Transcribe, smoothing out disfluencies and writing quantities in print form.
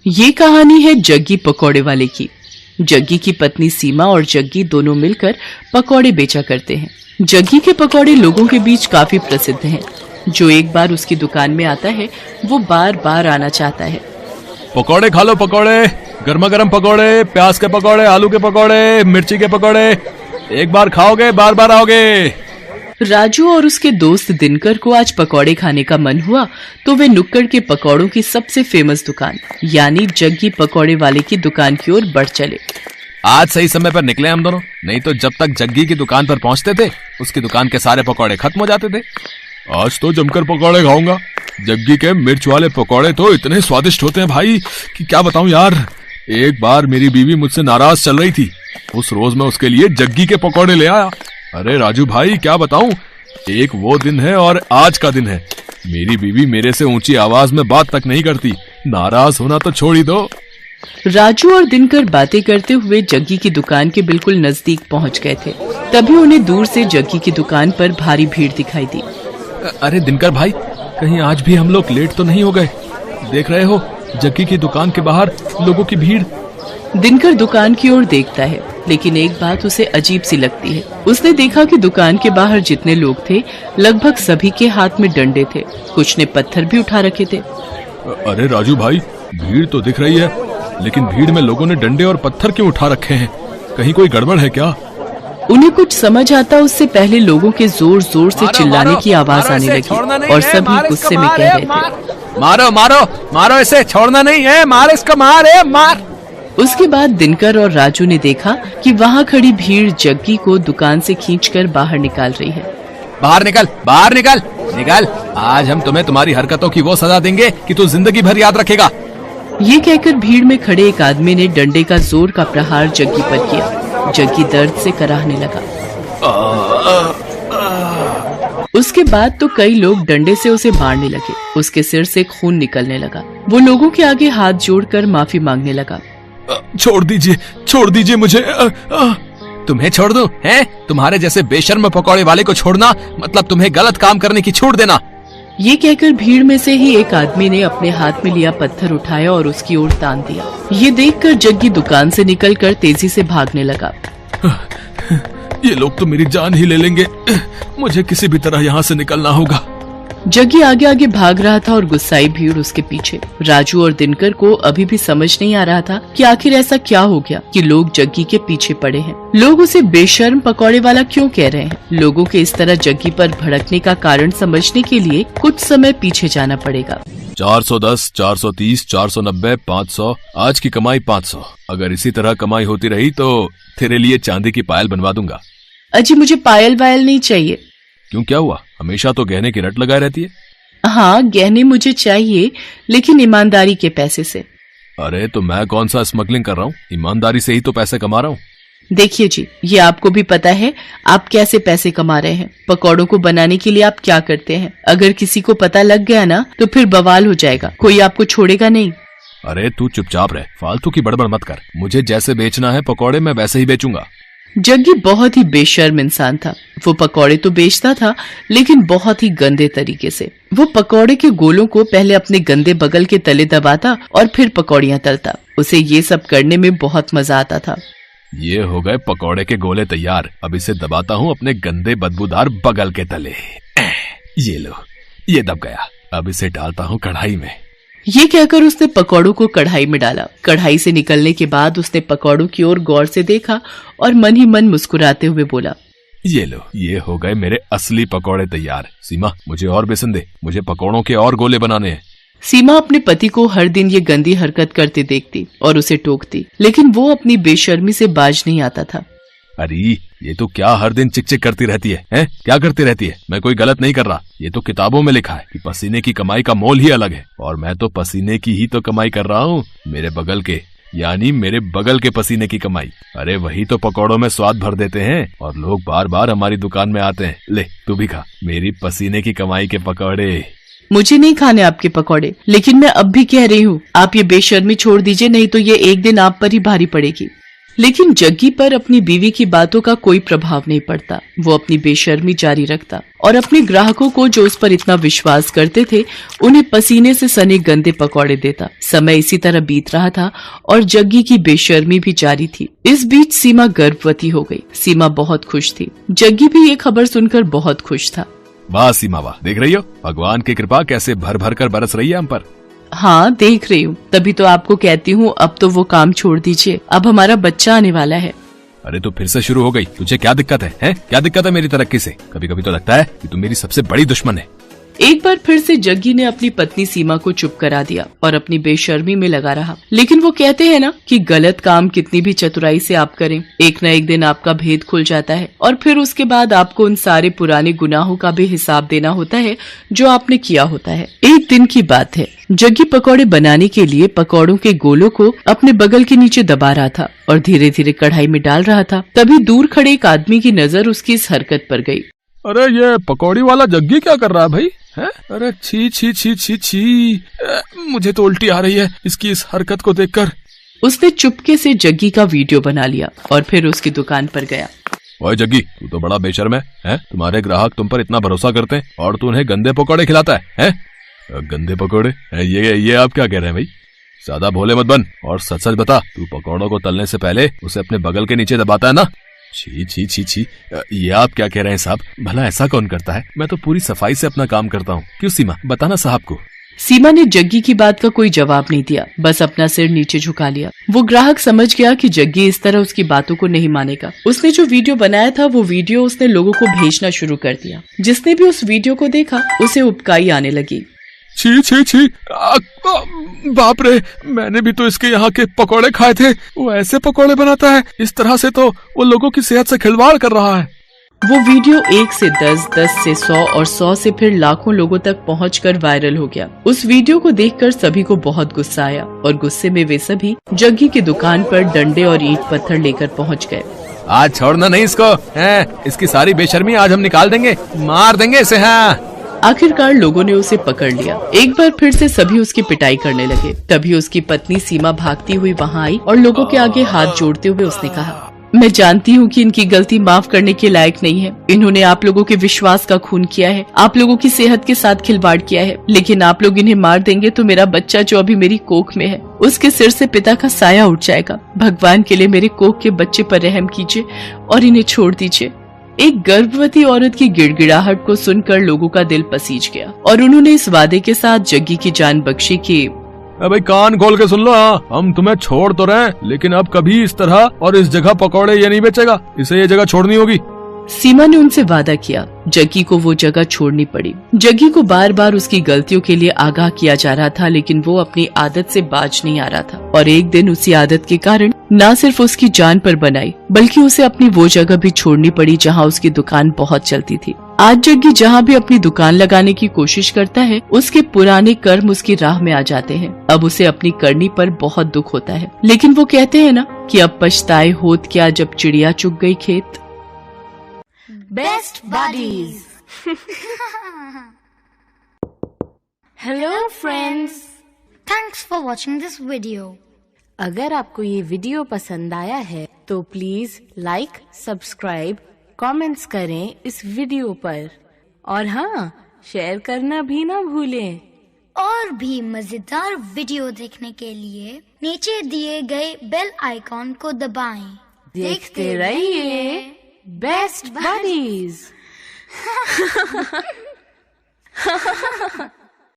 ये कहानी है जग्गी पकौड़े वाले की। जग्गी की पत्नी सीमा और जग्गी दोनों मिलकर पकौड़े बेचा करते हैं। जग्गी के पकौड़े लोगों के बीच काफी प्रसिद्ध हैं। जो एक बार उसकी दुकान में आता है वो बार बार आना चाहता है। पकौड़े खा लो, पकौड़े, गर्मा गर्म पकौड़े, प्याज के पकौड़े, आलू के पकौड़े, मिर्ची के पकौड़े। एक बार खाओगे बार बार आओगे। राजू और उसके दोस्त दिनकर को आज पकौड़े खाने का मन हुआ तो वे नुक्कड़ के पकौड़ों की सबसे फेमस दुकान यानी जग्गी पकौड़े वाले की दुकान की ओर बढ़ चले। आज सही समय पर निकले हम दोनों, नहीं तो जब तक जग्गी की दुकान पर पहुंचते थे उसकी दुकान के सारे पकौड़े खत्म हो जाते थे। आज तो जमकर पकौड़े खाऊंगा। जग्गी के मिर्च वाले पकौड़े तो इतने स्वादिष्ट होते हैं भाई कि क्या बताऊं यार। एक बार मेरी बीवी मुझसे नाराज चल रही थी, उस रोज मैं उसके लिए जग्गी के पकौड़े ले आया। अरे राजू भाई क्या बताऊं, एक वो दिन है और आज का दिन है। मेरी बीवी मेरे से ऊंची आवाज में बात तक नहीं करती, नाराज होना तो छोड़ ही दो। राजू और दिनकर बातें करते हुए जग्गी की दुकान के बिल्कुल नजदीक पहुंच गए थे। तभी उन्हें दूर से जग्गी की दुकान पर भारी भीड़ दिखाई दी। अरे दिनकर भाई, कहीं आज भी हम लोग लेट तो नहीं हो गए? देख रहे हो जग्गी की दुकान के बाहर लोगों की भीड़। दिनकर दुकान की ओर देखता है, लेकिन एक बात उसे अजीब सी लगती है। उसने देखा कि दुकान के बाहर जितने लोग थे लगभग सभी के हाथ में डंडे थे, कुछ ने पत्थर भी उठा रखे थे। अरे राजू भाई, भीड़ तो दिख रही है, लेकिन भीड़ में लोगों ने डंडे और पत्थर क्यों उठा रखे हैं? कहीं कोई गड़बड़ है क्या? उन्हें कुछ समझ आता उससे पहले लोगों के जोर जोर से चिल्लाने की आवाज आने लगी और सभी गुस्से में कह रहे थे, मारो मारो मारो इसे, छोड़ना नहीं है, मार इसको, मार। उसके बाद दिनकर और राजू ने देखा कि वहाँ खड़ी भीड़ जग्गी को दुकान से खींचकर बाहर निकाल रही है। बाहर निकल। आज हम तुम्हें तुम्हारी हरकतों की वो सजा देंगे कि तू जिंदगी भर याद रखेगा। ये कहकर भीड़ में खड़े एक आदमी ने डंडे का जोर का प्रहार जग्गी पर किया। जग्गी दर्द से कराहने लगा। उसके बाद तो कई लोग डंडे से उसे मारने लगे। उसके सिर से खून निकलने लगा। वो लोगों के आगे हाथ जोड़कर माफी मांगने लगा। छोड़ दीजिए मुझे। तुम्हें छोड़ दूं? हैं? तुम्हारे जैसे बेशर्म पकौड़े वाले को छोड़ना मतलब तुम्हें गलत काम करने की छूट देना। ये कहकर भीड़ में से ही एक आदमी ने अपने हाथ में लिया पत्थर उठाया और उसकी ओर तान दिया। ये देखकर जग्गी दुकान से निकलकर तेजी से भागने लगा। ये लोग तो मेरी जान ही ले लेंगे, मुझे किसी भी तरह यहाँ से निकलना होगा। जग्गी आगे आगे भाग रहा था और गुस्साई भीड़ उसके पीछे। राजू और दिनकर को अभी भी समझ नहीं आ रहा था कि आखिर ऐसा क्या हो गया कि लोग जग्गी के पीछे पड़े हैं। लोग उसे बेशर्म पकौड़े वाला क्यों कह रहे हैं? लोगों के इस तरह जग्गी पर भड़कने का कारण समझने के लिए कुछ समय पीछे जाना पड़ेगा। 410, 430, 490, 500, आज की कमाई 500। अगर इसी तरह कमाई होती रही तो तेरे लिए चांदी की पायल बनवा दूंगा। अजी मुझे पायल वायल नहीं चाहिए। क्यों, क्या हुआ? हमेशा तो गहने की रट लगाए रहती है। हाँ गहने मुझे चाहिए, लेकिन ईमानदारी के पैसे से। अरे तो मैं कौन सा स्मगलिंग कर रहा हूँ, ईमानदारी से ही तो पैसे कमा रहा हूँ। देखिए जी, ये आपको भी पता है आप कैसे पैसे कमा रहे हैं। पकौड़ों को बनाने के लिए आप क्या करते हैं? अगर किसी को पता लग गया ना तो फिर बवाल हो जाएगा, कोई आपको छोड़ेगा नहीं। अरे तू चुपचाप रह, फालतू की बड़बड़ मत कर। मुझे जैसे बेचना है पकौड़े मैं वैसे ही बेचूंगा। जग्गी बहुत ही बेशर्म इंसान था। वो पकौड़े तो बेचता था लेकिन बहुत ही गंदे तरीके से। वो पकौड़े के गोलों को पहले अपने गंदे बगल के तले दबाता और फिर पकौड़ियां तलता। उसे ये सब करने में बहुत मजा आता था। ये हो गए पकौड़े के गोले तैयार। अब इसे दबाता हूँ अपने गंदे बदबूदार बगल के तले। ये लो, ये दब गया। अब इसे डालता हूँ कढ़ाई में। ये कहकर उसने पकौड़ों को कढ़ाई में डाला। कढ़ाई से निकलने के बाद उसने पकौड़ों की ओर गौर से देखा और मन ही मन मुस्कुराते हुए बोला, ये लो, ये हो गए मेरे असली पकौड़े तैयार। सीमा मुझे और बेसन दे, मुझे पकौड़ों के और गोले बनाने हैं। सीमा अपने पति को हर दिन ये गंदी हरकत करते देखती और उसे टोकती, लेकिन वो अपनी बेशर्मी से बाज नहीं आता था। अरे ये तो क्या हर दिन चिक चिक करती रहती है, हैं? क्या करती रहती है? मैं कोई गलत नहीं कर रहा। ये तो किताबों में लिखा है कि पसीने की कमाई का मोल ही अलग है, और मैं तो पसीने की ही तो कमाई कर रहा हूँ। मेरे बगल के यानी मेरे बगल के पसीने की कमाई। अरे वही तो पकौड़ों में स्वाद भर देते हैं और लोग बार बार हमारी दुकान में आते हैं। ले तू भी खा मेरी पसीने की कमाई के पकौड़े। मुझे नहीं खाने आपके पकौड़े, लेकिन मैं अब भी कह रही हूँ आप ये बेशर्मी छोड़ दीजिए, नहीं तो ये एक दिन आप पर ही भारी पड़ेगी। लेकिन जग्गी पर अपनी बीवी की बातों का कोई प्रभाव नहीं पड़ता। वो अपनी बेशर्मी जारी रखता और अपने ग्राहकों को जो उस पर इतना विश्वास करते थे उन्हें पसीने से सने गंदे पकौड़े देता। समय इसी तरह बीत रहा था और जग्गी की बेशर्मी भी जारी थी। इस बीच सीमा गर्भवती हो गई। सीमा बहुत खुश थी। जग्गी भी ये खबर सुनकर बहुत खुश था। वाह सीमा वाह, देख रही हो भगवान की कृपा कैसे भर भर कर बरस रही है हम पर। हाँ देख रही हूँ, तभी तो आपको कहती हूँ अब तो वो काम छोड़ दीजिए, अब हमारा बच्चा आने वाला है। अरे तो फिर से शुरू हो गई, तुझे क्या दिक्कत है? क्या दिक्कत है मेरी तरक्की से? कभी कभी तो लगता है कि तुम मेरी सबसे बड़ी दुश्मन है। एक बार फिर से जग्गी ने अपनी पत्नी सीमा को चुप करा दिया और अपनी बेशर्मी में लगा रहा। लेकिन वो कहते हैं ना कि गलत काम कितनी भी चतुराई से आप करें, एक न एक दिन आपका भेद खुल जाता है और फिर उसके बाद आपको उन सारे पुराने गुनाहों का भी हिसाब देना होता है जो आपने किया होता है। एक दिन की बात है, जग्गी पकौड़े बनाने के लिए पकौड़ों के गोलों को अपने बगल के नीचे दबा रहा था और धीरे धीरे कढ़ाई में डाल रहा था। तभी दूर खड़े एक आदमी की नजर उसकी इस हरकत पर गई। अरे ये पकौड़ी वाला जग्गी क्या कर रहा है भाई? है? अरे छी छी छी छी छी, मुझे तो उल्टी आ रही है इसकी इस हरकत को देखकर। उसने चुपके से जग्गी का वीडियो बना लिया और फिर उसकी दुकान पर गया। ओए जग्गी, तू तो बड़ा बेशर्म है? तुम्हारे ग्राहक तुम पर इतना भरोसा करते हैं और तू उन्हें गंदे पकौड़े खिलाता है? गंदे पकौड़े? ये आप क्या कह रहे हैं भाई? ज्यादा भोले मत बन और सच सच बता, तू पकौड़ों को तलने से पहले उसे अपने बगल के नीचे दबाता है ना? छी छी छी छी, ये आप क्या कह रहे हैं साहब? भला ऐसा कौन करता है? मैं तो पूरी सफाई से अपना काम करता हूँ। क्यों सीमा, बताना साहब को। सीमा ने जग्गी की बात का कोई जवाब नहीं दिया, बस अपना सिर नीचे झुका लिया। वो ग्राहक समझ गया कि जग्गी इस तरह उसकी बातों को नहीं मानेगा। उसने जो वीडियो बनाया था वो वीडियो उसने लोगों को भेजना शुरू कर दिया। जिसने भी उस वीडियो को देखा उसे उबकाई आने लगी। छी छी छी, बाप रे, मैंने भी तो इसके यहाँ के पकोड़े खाए थे। वो ऐसे पकोड़े बनाता है? इस तरह से तो वो लोगों की सेहत से खिलवाड़ कर रहा है। वो वीडियो 1 से 10, 10 से 100 और 100 से फिर लाखों लोगों तक पहुंचकर वायरल हो गया। उस वीडियो को देखकर सभी को बहुत गुस्सा आया और गुस्से में वे सभी जग्गी की दुकान पर डंडे और ईंट पत्थर लेकर पहुंच गए। आज छोड़ना नहीं इसको, इसकी सारी बेशर्मी आज हम निकाल देंगे, मार देंगे इसे। हाँ, आखिरकार लोगों ने उसे पकड़ लिया। एक बार फिर से सभी उसकी पिटाई करने लगे। तभी उसकी पत्नी सीमा भागती हुई वहाँ आई और लोगों के आगे हाथ जोड़ते हुए उसने कहा, मैं जानती हूँ कि इनकी गलती माफ करने के लायक नहीं है। इन्होंने आप लोगों के विश्वास का खून किया है, आप लोगों की सेहत के साथ खिलवाड़ किया है, लेकिन आप लोग इन्हें मार देंगे तो मेरा बच्चा जो अभी मेरी कोख में है उसके सिर से पिता का साया उठ जाएगा। भगवान के लिए मेरे कोख के बच्चे पर रहम कीजिए और इन्हें छोड़ दीजिए। एक गर्भवती औरत की गिड़गिड़ाहट को सुनकर लोगों का दिल पसीज गया और उन्होंने इस वादे के साथ जग्गी की जान बख्शी कि भाई कान खोल के सुन लो, हम तुम्हें छोड़ तो रहे, लेकिन अब कभी इस तरह और इस जगह पकौड़े ये नहीं बेचेगा, इसे ये जगह छोड़नी होगी। सीमा ने उनसे वादा किया। जग्गी को वो जगह छोड़नी पड़ी। जग्गी को बार बार उसकी गलतियों के लिए आगाह किया जा रहा था, लेकिन वो अपनी आदत से बाज नहीं आ रहा था और एक दिन उसी आदत के कारण न सिर्फ उसकी जान पर बनाई बल्कि उसे अपनी वो जगह भी छोड़नी पड़ी जहाँ उसकी दुकान बहुत चलती थी। आज जग्गी जहाँ भी अपनी दुकान लगाने की कोशिश करता है उसके पुराने कर्म उसकी राह में आ जाते हैं। अब उसे अपनी करनी पर बहुत दुख होता है, लेकिन वो कहते हैं ना कि अब पछताए होत क्या जब चिड़िया चुग गई खेत। Best buddies. Hello friends. Thanks for watching this video. अगर आपको ये वीडियो पसंद आया है तो प्लीज लाइक, सब्सक्राइब, कमेंट्स करें इस वीडियो पर और हाँ, शेयर करना भी ना भूलें। और भी मजेदार वीडियो देखने के लिए नीचे दिए गए बेल आइकॉन को दबाएं। देखते रहिए बेस्ट बडीज।